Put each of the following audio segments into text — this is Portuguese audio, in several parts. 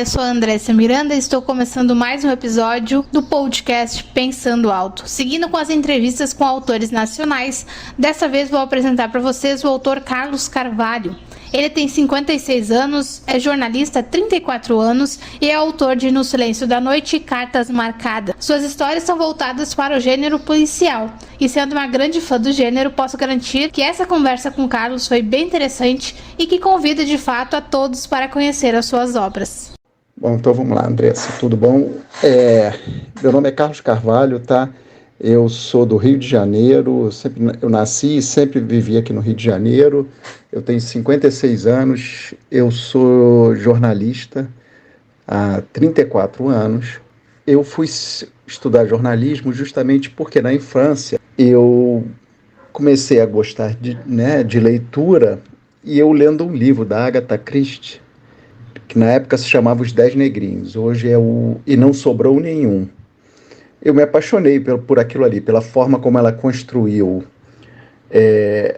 eu sou a Andressa Miranda e estou começando mais um episódio do podcast Pensando Alto. Seguindo com as entrevistas com autores nacionais, dessa vez vou apresentar para vocês o autor Carlos Carvalho. Ele tem 56 anos, é jornalista há 34 anos e é autor de No Silêncio da Noite e Cartas Marcadas. Suas histórias são voltadas para o gênero policial. E sendo uma grande fã do gênero, posso garantir que essa conversa com Carlos foi bem interessante e que convida de fato a todos para conhecer as suas obras. Bom, então vamos lá, Andressa, tudo bom? Meu nome é Carlos Carvalho, tá? Eu sou do Rio de Janeiro, eu nasci e sempre vivi aqui no Rio de Janeiro. Eu tenho 56 anos, eu sou jornalista há 34 anos. Eu fui estudar jornalismo justamente porque na infância eu comecei a gostar de leitura e eu lendo um livro da Agatha Christie, que na época se chamava Os 10 Negrinhos, hoje é o E Não Sobrou Nenhum. Eu me apaixonei por aquilo ali, pela forma como ela construiu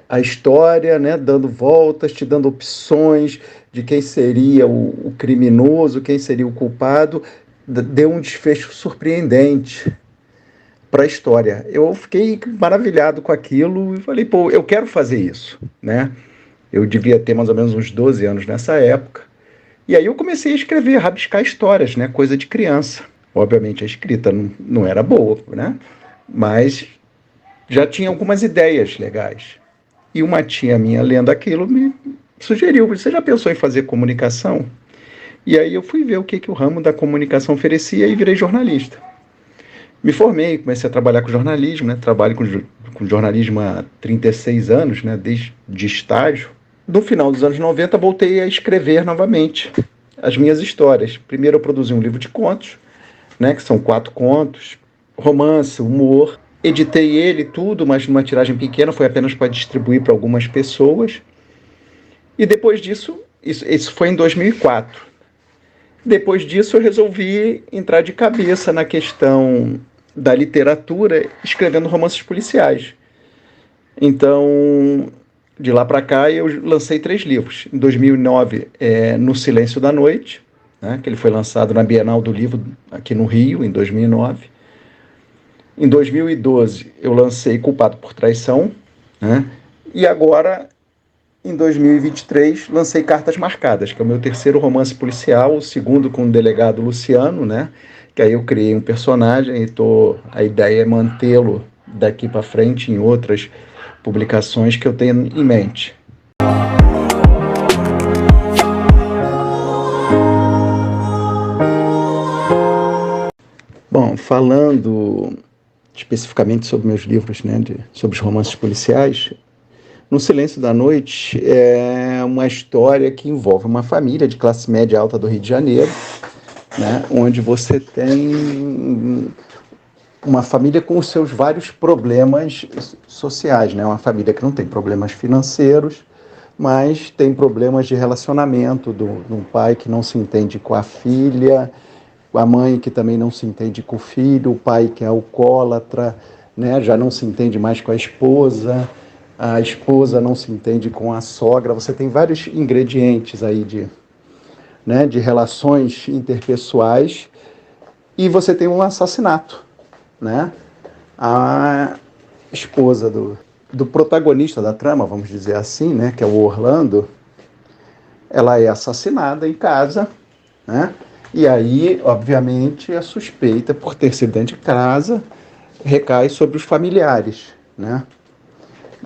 a história, né, dando voltas, te dando opções de quem seria o criminoso, quem seria o culpado. Deu um desfecho surpreendente para a história. Eu fiquei maravilhado com aquilo e falei, pô, eu quero fazer isso, né? Eu devia ter mais ou menos uns 12 anos nessa época. E aí eu comecei a escrever, a rabiscar histórias, né, coisa de criança. Obviamente a escrita não era boa, né? Mas já tinha algumas ideias legais. E uma tia minha, lendo aquilo, me sugeriu, você já pensou em fazer comunicação? E aí eu fui ver o que o ramo da comunicação oferecia e virei jornalista. Me formei, comecei a trabalhar com jornalismo, né? Trabalho com jornalismo há 36 anos, né? Desde estágio. No final dos anos 90, voltei a escrever novamente as minhas histórias. Primeiro eu produzi um livro de contos, né, que são 4 contos, romance, humor. Editei ele tudo, mas numa tiragem pequena, foi apenas para distribuir para algumas pessoas. E depois disso, isso foi em 2004. Depois disso eu resolvi entrar de cabeça na questão da literatura, escrevendo romances policiais. Então, de lá para cá, eu lancei 3 livros. Em 2009, No Silêncio da Noite, né, que ele foi lançado na Bienal do Livro aqui no Rio, em 2009. Em 2012, eu lancei Culpado por Traição, né, e agora, em 2023, lancei Cartas Marcadas, que é o meu terceiro romance policial, o segundo com o delegado Luciano, né, que aí eu criei um personagem e a ideia é mantê-lo daqui para frente em outras publicações que eu tenho em mente. Bom, falando especificamente sobre meus livros, né, sobre os romances policiais, No Silêncio da Noite é uma história que envolve uma família de classe média alta do Rio de Janeiro, né, onde você tem uma família com os seus vários problemas sociais, né, uma família que não tem problemas financeiros, mas tem problemas de relacionamento, de um pai que não se entende com a filha, a mãe que também não se entende com o filho, o pai que é alcoólatra, né, já não se entende mais com a esposa não se entende com a sogra. Você tem vários ingredientes aí de relações interpessoais e você tem um assassinato, né? A esposa do protagonista da trama, vamos dizer assim, né, que é o Orlando, ela é assassinada em casa, né? E aí, obviamente, a suspeita por ter sido dentro de casa recai sobre os familiares, né?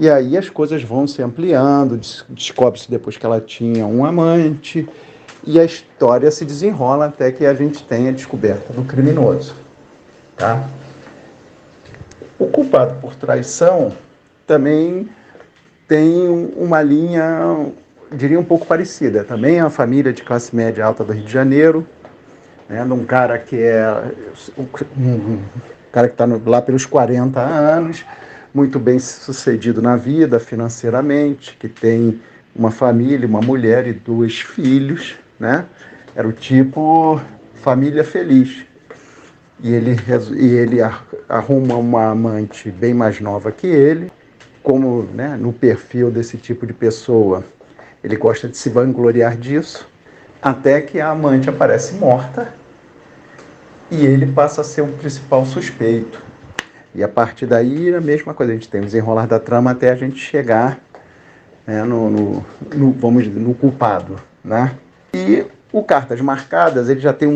E aí as coisas vão se ampliando, descobre-se depois que ela tinha um amante, e a história se desenrola até que a gente tenha a descoberta do criminoso, tá? O Culpado por Traição também tem uma linha, diria, um pouco parecida. Também é uma família de classe média alta do Rio de Janeiro, né, de um cara que está lá pelos 40 anos, muito bem sucedido na vida financeiramente, que tem uma família, uma mulher e 2 filhos, né? Era o tipo família feliz. E ele arruma uma amante bem mais nova que ele, como, né, no perfil desse tipo de pessoa, ele gosta de se vangloriar disso, até que a amante aparece morta e ele passa a ser o principal suspeito. E a partir daí, a mesma coisa, a gente tem o desenrolar da trama até a gente chegar, né, no culpado, né? E o Cartas Marcadas, ele já tem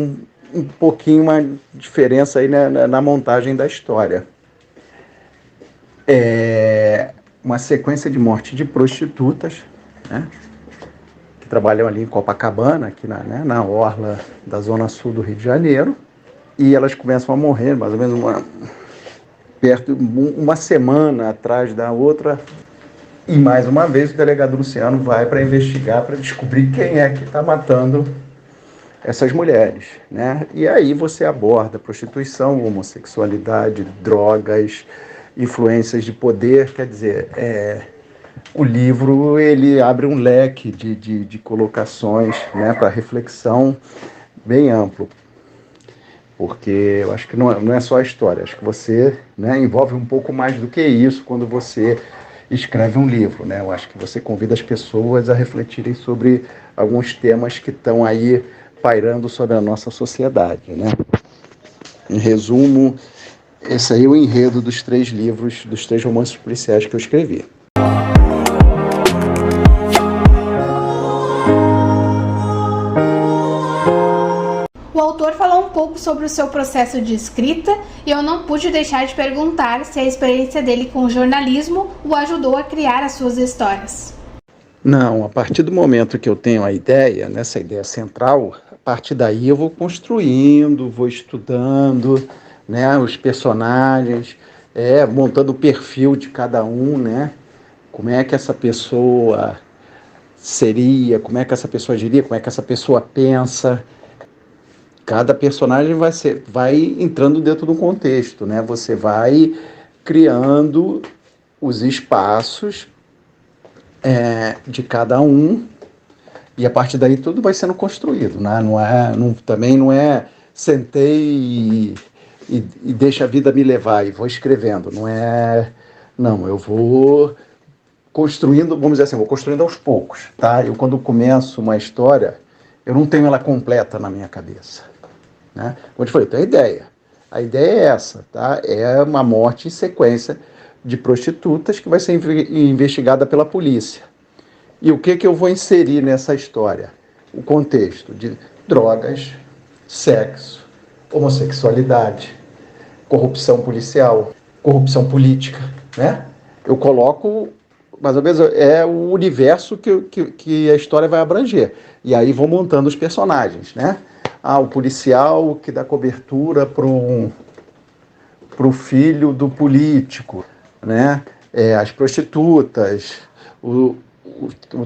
um pouquinho uma diferença aí na montagem da história. É uma sequência de morte de prostitutas, né, que trabalham ali em Copacabana, aqui na orla da zona sul do Rio de Janeiro, e elas começam a morrer mais ou menos uma semana atrás da outra, e mais uma vez o delegado Luciano vai para investigar, para descobrir quem é que está matando essas mulheres, né? E aí você aborda prostituição, homossexualidade, drogas, influências de poder, quer dizer, o livro ele abre um leque de colocações, né, para reflexão bem amplo, porque eu acho que não é só a história, acho que você, né, envolve um pouco mais do que isso quando você escreve um livro, né? Eu acho que você convida as pessoas a refletirem sobre alguns temas que estão aí pairando sobre a nossa sociedade, né? Em resumo, esse aí é o enredo dos 3 livros, dos 3 romances policiais que eu escrevi. O autor falou um pouco sobre o seu processo de escrita e eu não pude deixar de perguntar se a experiência dele com o jornalismo o ajudou a criar as suas histórias. Não, a partir do momento que eu tenho a ideia, nessa ideia central, a partir daí eu vou construindo, vou estudando, né, os personagens, montando o perfil de cada um, né? Como é que essa pessoa seria, como é que essa pessoa agiria, como é que essa pessoa pensa. Cada personagem vai entrando dentro do contexto, né? Você vai criando os espaços de cada um e a partir daí tudo vai sendo construído, né? Também não é sentei e deixa a vida me levar e vou escrevendo, não, eu vou construindo, vamos dizer assim, vou construindo aos poucos, tá? Eu quando começo uma história, eu não tenho ela completa na minha cabeça, né? Como eu te falei, eu tenho a ideia é essa, tá? É uma morte em sequência de prostitutas que vai ser investigada pela polícia. E o que eu vou inserir nessa história? O contexto de drogas, sexo, homossexualidade, corrupção policial, corrupção política, né? Eu coloco, mais ou menos, o universo que a história vai abranger. E aí vou montando os personagens, né? O policial que dá cobertura para o filho do político, né? As prostitutas, o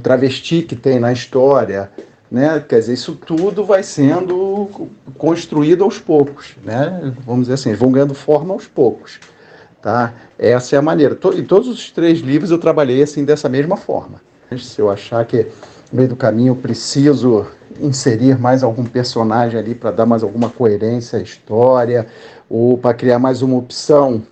travesti que tem na história, né? Quer dizer, isso tudo vai sendo construído aos poucos, né? Vamos dizer assim, vão ganhando forma aos poucos, tá? Essa é a maneira. Em todos os 3 livros eu trabalhei assim dessa mesma forma. Se eu achar que no meio do caminho eu preciso inserir mais algum personagem ali para dar mais alguma coerência à história ou para criar mais uma opção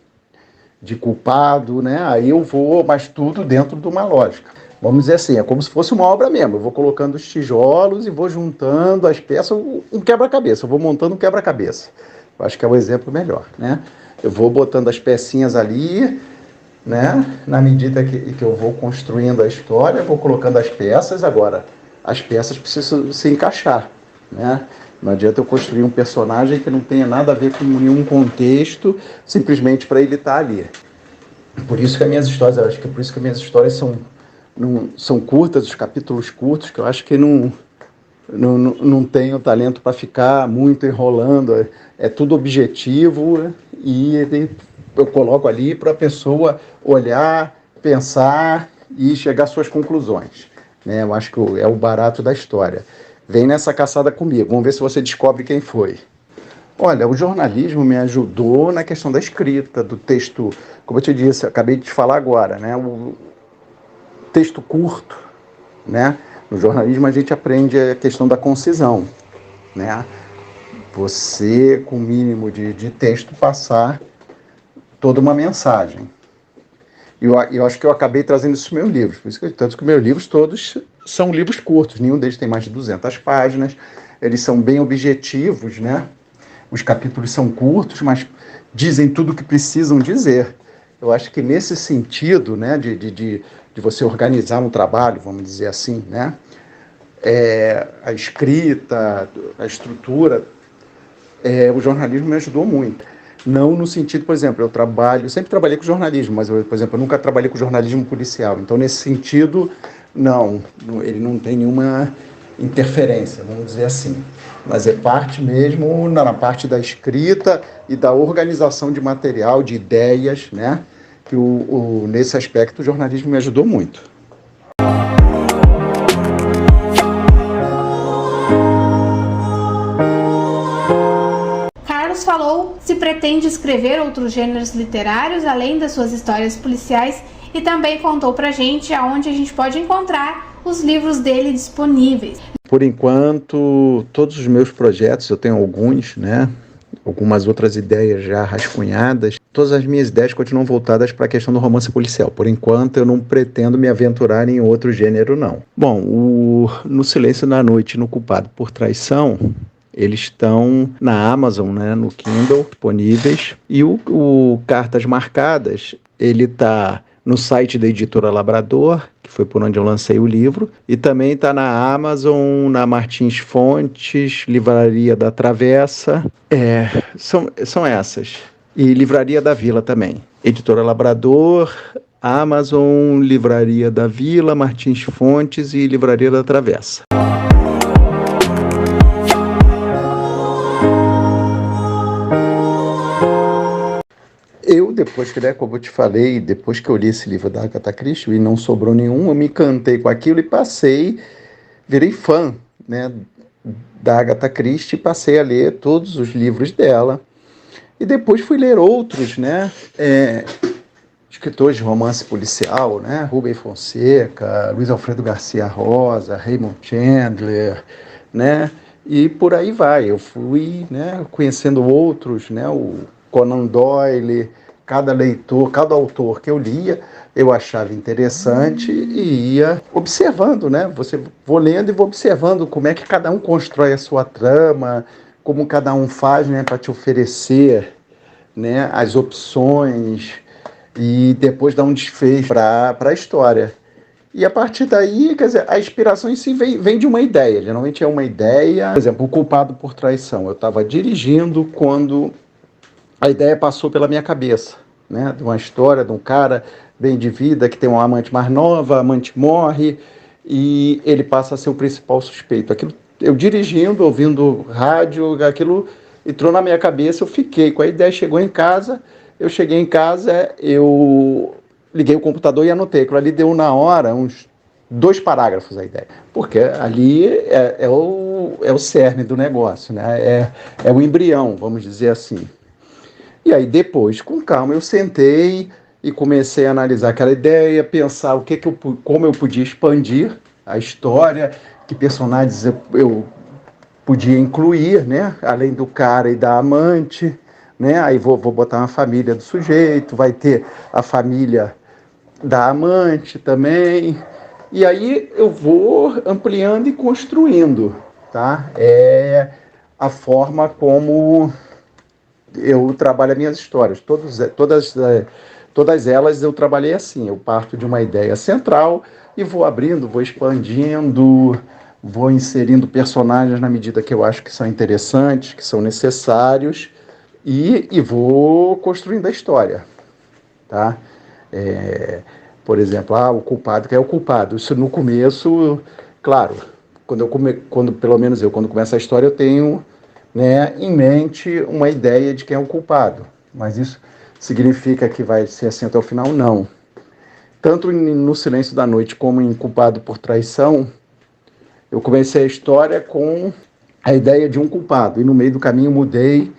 de culpado, né? Aí eu vou, mas tudo dentro de uma lógica. Vamos dizer assim, é como se fosse uma obra mesmo. Eu vou colocando os tijolos e vou juntando as peças, um quebra-cabeça. Eu vou montando um quebra-cabeça. Eu acho que é o exemplo melhor, né? Eu vou botando as pecinhas ali, né? Na medida que eu vou construindo a história, eu vou colocando as peças. Agora, as peças precisam se encaixar, né? Não adianta eu construir um personagem que não tenha nada a ver com nenhum contexto, simplesmente para ele estar ali. Por isso que as minhas histórias, eu acho que por isso que as minhas histórias são curtas, os capítulos curtos, que eu acho que não tenho talento para ficar muito enrolando. É tudo objetivo e eu coloco ali para a pessoa olhar, pensar e chegar às suas conclusões, né? Eu acho que é o barato da história. Vem nessa caçada comigo, vamos ver se você descobre quem foi. Olha, o jornalismo me ajudou na questão da escrita, do texto, como eu te disse, eu acabei de te falar agora, né? O texto curto, né? No jornalismo a gente aprende a questão da concisão, né? Você, com o mínimo de texto, passar toda uma mensagem. E eu acho que eu acabei trazendo isso nos meus livros, por isso que tanto que meus livros todos são livros curtos, nenhum deles tem mais de 200 páginas, eles são bem objetivos, né? Os capítulos são curtos, mas dizem tudo o que precisam dizer. Eu acho que nesse sentido, né, de você organizar um trabalho, vamos dizer assim, né, a escrita, a estrutura, o jornalismo me ajudou muito. Não no sentido, por exemplo, eu sempre trabalhei com jornalismo, mas, por exemplo, eu nunca trabalhei com jornalismo policial. Então, nesse sentido, não, ele não tem nenhuma interferência, vamos dizer assim. Mas é parte mesmo na parte da escrita e da organização de material, de ideias, né? Que nesse aspecto o jornalismo me ajudou muito. Carlos falou se pretende escrever outros gêneros literários além das suas histórias policiais e também contou pra gente aonde a gente pode encontrar os livros dele disponíveis. Por enquanto, todos os meus projetos, eu tenho alguns, né? Algumas outras ideias já rascunhadas. Todas as minhas ideias continuam voltadas para a questão do romance policial. Por enquanto, eu não pretendo me aventurar em outro gênero, não. Bom, No Silêncio da Noite e No Culpado por Traição, eles estão na Amazon, né, no Kindle, disponíveis. E o Cartas Marcadas, ele está no site da Editora Labrador, que foi por onde eu lancei o livro, e também está na Amazon, na Martins Fontes, Livraria da Travessa, são essas. E Livraria da Vila também. Editora Labrador, Amazon, Livraria da Vila, Martins Fontes e Livraria da Travessa. Depois que, né, como eu te falei, depois que eu li esse livro da Agatha Christie e não sobrou nenhum, eu me encantei com aquilo e virei fã, né, da Agatha Christie, passei a ler todos os livros dela. E depois fui ler outros, né, escritores de romance policial, né, Rubem Fonseca, Luiz Alfredo Garcia Rosa, Raymond Chandler, né, e por aí vai. Eu fui, né, conhecendo outros, né, o Conan Doyle. Cada autor que eu lia, eu achava interessante e ia observando, né? Vou lendo e vou observando como é que cada um constrói a sua trama, como cada um faz, né, para te oferecer, né, as opções e depois dar um desfecho para a história. E a partir daí, quer dizer, a inspiração em si vem de uma ideia. Geralmente é uma ideia, por exemplo, O Culpado por Traição. Eu estava dirigindo quando a ideia passou pela minha cabeça, né? De uma história de um cara bem de vida que tem uma amante mais nova, a amante morre e ele passa a ser o principal suspeito. Aquilo, eu dirigindo, ouvindo rádio, aquilo entrou na minha cabeça, eu fiquei com a ideia, eu cheguei em casa, eu liguei o computador e anotei. Aquilo ali deu na hora uns 2 parágrafos a ideia, porque ali é o cerne do negócio, né? É o embrião, vamos dizer assim. E aí depois, com calma, eu sentei e comecei a analisar aquela ideia, pensar como eu podia expandir a história, que personagens eu podia incluir, né? Além do cara e da amante, né? Aí vou botar uma família do sujeito, vai ter a família da amante também. E aí eu vou ampliando e construindo, tá? É a forma como eu trabalho as minhas histórias. Todas elas eu trabalhei assim. Eu parto de uma ideia central e vou abrindo, vou expandindo, vou inserindo personagens na medida que eu acho que são interessantes, que são necessários, e vou construindo a história, tá? Por exemplo, o culpado, quem é o culpado? Isso no começo, claro, quando começo a história, eu tenho, né, em mente uma ideia de quem é o culpado, mas isso significa que vai ser assim até o final? Não. Tanto no Silêncio da Noite como em Culpado por Traição, eu comecei a história com a ideia de um culpado, e no meio do caminho mudei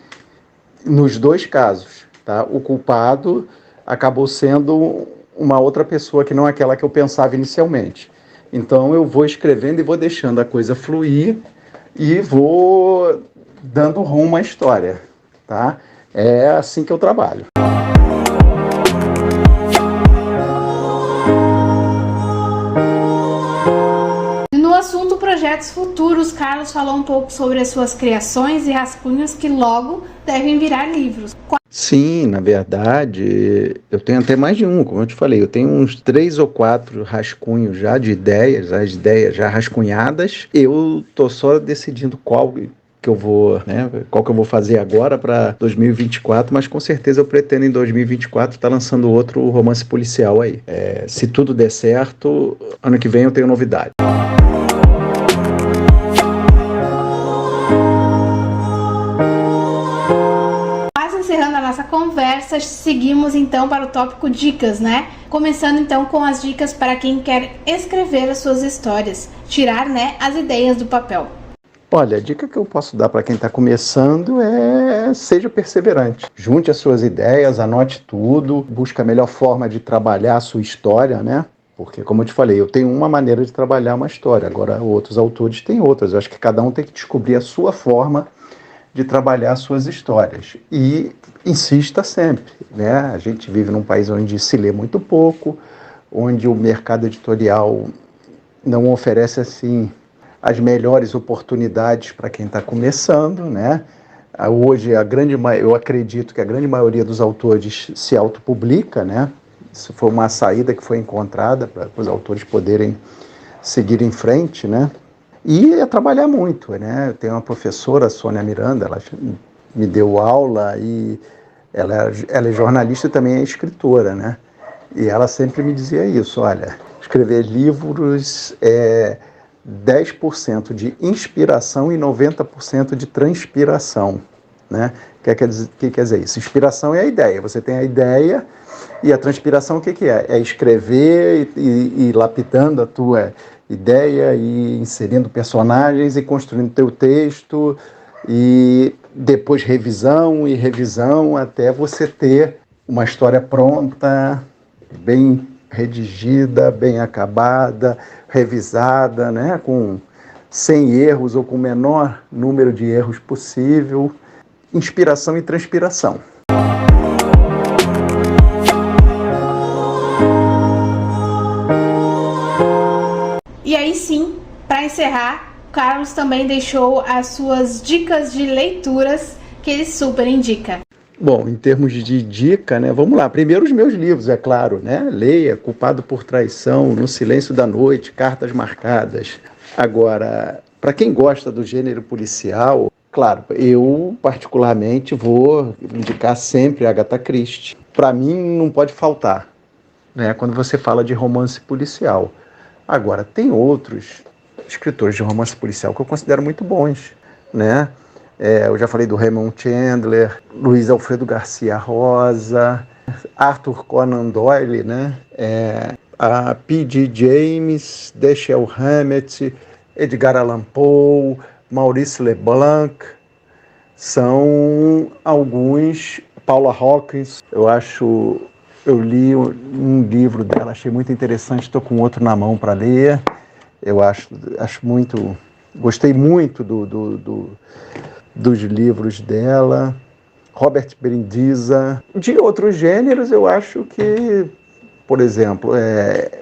nos 2 casos, tá? O culpado acabou sendo uma outra pessoa que não aquela que eu pensava inicialmente. Então eu vou escrevendo e vou deixando a coisa fluir e vou dando rumo à história, tá? É assim que eu trabalho. projetos futuros, Carlos falou um pouco sobre as suas criações e rascunhos que logo devem virar livros. Sim, na verdade, eu tenho até mais de um, como eu te falei, eu tenho uns 3 ou 4 rascunhos já de ideias, as ideias já rascunhadas. Eu tô só decidindo qual que eu vou, né, qual que eu vou fazer agora para 2024, mas com certeza eu pretendo em 2024 estar lançando outro romance policial aí. Se tudo der certo, ano que vem eu tenho novidade. Encerrando a nossa conversa, seguimos então para o tópico dicas, né? Começando então com as dicas para quem quer escrever as suas histórias, tirar, né, as ideias do papel. Olha, a dica que eu posso dar para quem está começando é seja perseverante. Junte as suas ideias, anote tudo, busque a melhor forma de trabalhar a sua história, né? Porque, como eu te falei, eu tenho uma maneira de trabalhar uma história, agora outros autores têm outras. Eu acho que cada um tem que descobrir a sua forma de trabalhar suas histórias. E insista sempre, né? A gente vive num país onde se lê muito pouco, onde o mercado editorial não oferece, assim, as melhores oportunidades para quem está começando, né? Hoje, eu acredito que a grande maioria dos autores se autopublica, né? Isso foi uma saída que foi encontrada para os autores poderem seguir em frente, né? E é trabalhar muito, né? Eu tenho uma professora, Sônia Miranda, ela me deu aula e ela é jornalista e também é escritora, né? E ela sempre me dizia isso, olha, escrever livros é 10% de inspiração e 90% de transpiração, né? O que quer dizer isso? Inspiração é a ideia, você tem a ideia e a transpiração o que é? É escrever e lapidando a tua ideia e inserindo personagens e construindo teu texto e depois revisão e revisão até você ter uma história pronta, bem redigida, bem acabada, revisada, né? Sem erros ou com o menor número de erros possível. Inspiração e transpiração. E aí sim, para encerrar, o Carlos também deixou as suas dicas de leituras que ele super indica. Bom, em termos de dica, né, vamos lá. Primeiro os meus livros, é claro, né? Leia Culpado por Traição, No Silêncio da Noite, Cartas Marcadas. Agora, para quem gosta do gênero policial, claro, eu particularmente vou indicar sempre Agatha Christie. Para mim não pode faltar, né, quando você fala de romance policial. Agora, tem outros escritores de romance policial que eu considero muito bons, né? Eu já falei do Raymond Chandler, Luiz Alfredo Garcia Rosa, Arthur Conan Doyle, né? A P.D. James, Dashiell Hammett, Edgar Allan Poe, Maurice Leblanc, são alguns. Paula Hawkins, eu li um livro dela, achei muito interessante, estou com outro na mão para ler. Eu acho muito, gostei muito dos livros dela. Robert Brindisa. De outros gêneros, eu acho que, por exemplo,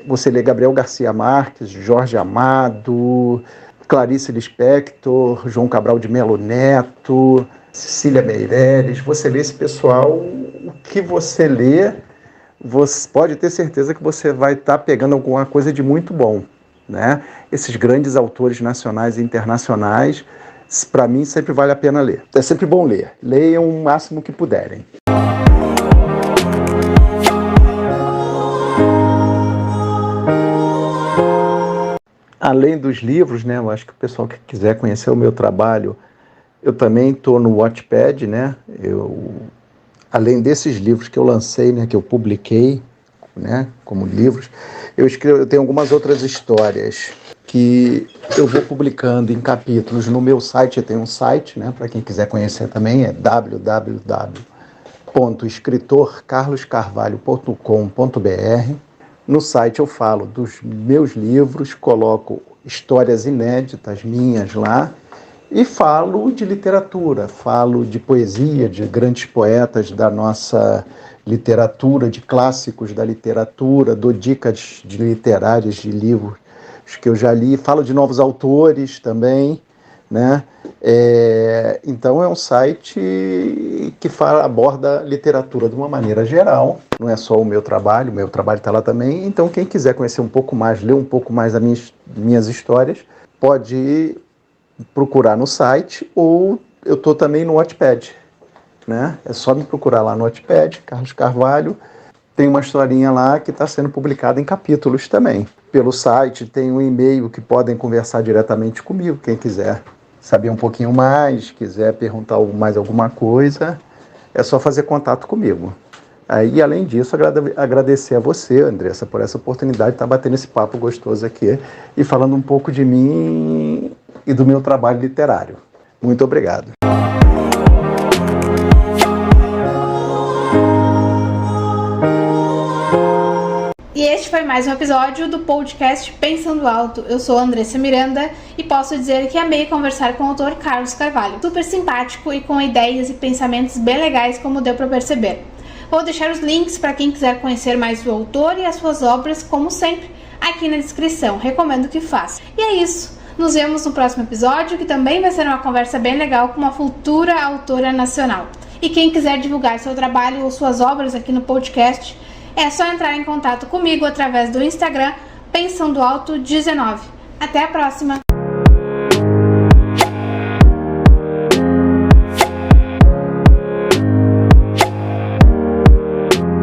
você lê Gabriel Garcia Marques, Jorge Amado, Clarice Lispector, João Cabral de Melo Neto, Cecília Meirelles. Você lê esse pessoal, o que você lê, você pode ter certeza que você vai estar pegando alguma coisa de muito bom, né? Esses grandes autores nacionais e internacionais, para mim, sempre vale a pena ler. É sempre bom ler. Leiam o máximo que puderem. Além dos livros, né, eu acho que o pessoal que quiser conhecer o meu trabalho, eu também estou no Wattpad, né? Além desses livros que eu lancei, né, que eu publiquei, né, como livros, eu tenho algumas outras histórias que eu vou publicando em capítulos no meu site. Eu tenho um site, né, para quem quiser conhecer também, é www.escritorcarloscarvalho.com.br. No site eu falo dos meus livros, coloco histórias inéditas minhas lá e falo de literatura, falo de poesia, de grandes poetas da nossa literatura, de clássicos da literatura, dou dicas literárias de livros os que eu já li, falo de novos autores também, né? Então é um site que aborda literatura de uma maneira geral, não é só o meu trabalho está lá também. Então quem quiser conhecer um pouco mais, ler um pouco mais das minhas histórias, pode procurar no site, ou eu estou também no Wattpad, né? É só me procurar lá no Wattpad, Carlos Carvalho. Tem uma historinha lá que está sendo publicada em capítulos também. Pelo site tem um e-mail que podem conversar diretamente comigo, quem quiser saber um pouquinho mais, quiser perguntar mais alguma coisa, é só fazer contato comigo. Aí, além disso, agradecer a você, Andressa, por essa oportunidade de estar batendo esse papo gostoso aqui e falando um pouco de mim e do meu trabalho literário. Muito obrigado. E este foi mais um episódio do podcast Pensando Alto. Eu sou a Andressa Miranda e posso dizer que amei conversar com o autor Carlos Carvalho. Super simpático e com ideias e pensamentos bem legais, como deu para perceber. Vou deixar os links para quem quiser conhecer mais o autor e as suas obras, como sempre, aqui na descrição. Recomendo que faça. E é isso. Nos vemos no próximo episódio, que também vai ser uma conversa bem legal com uma futura autora nacional. E quem quiser divulgar seu trabalho ou suas obras aqui no podcast, é só entrar em contato comigo através do Instagram Pensando Alto 19. Até a próxima!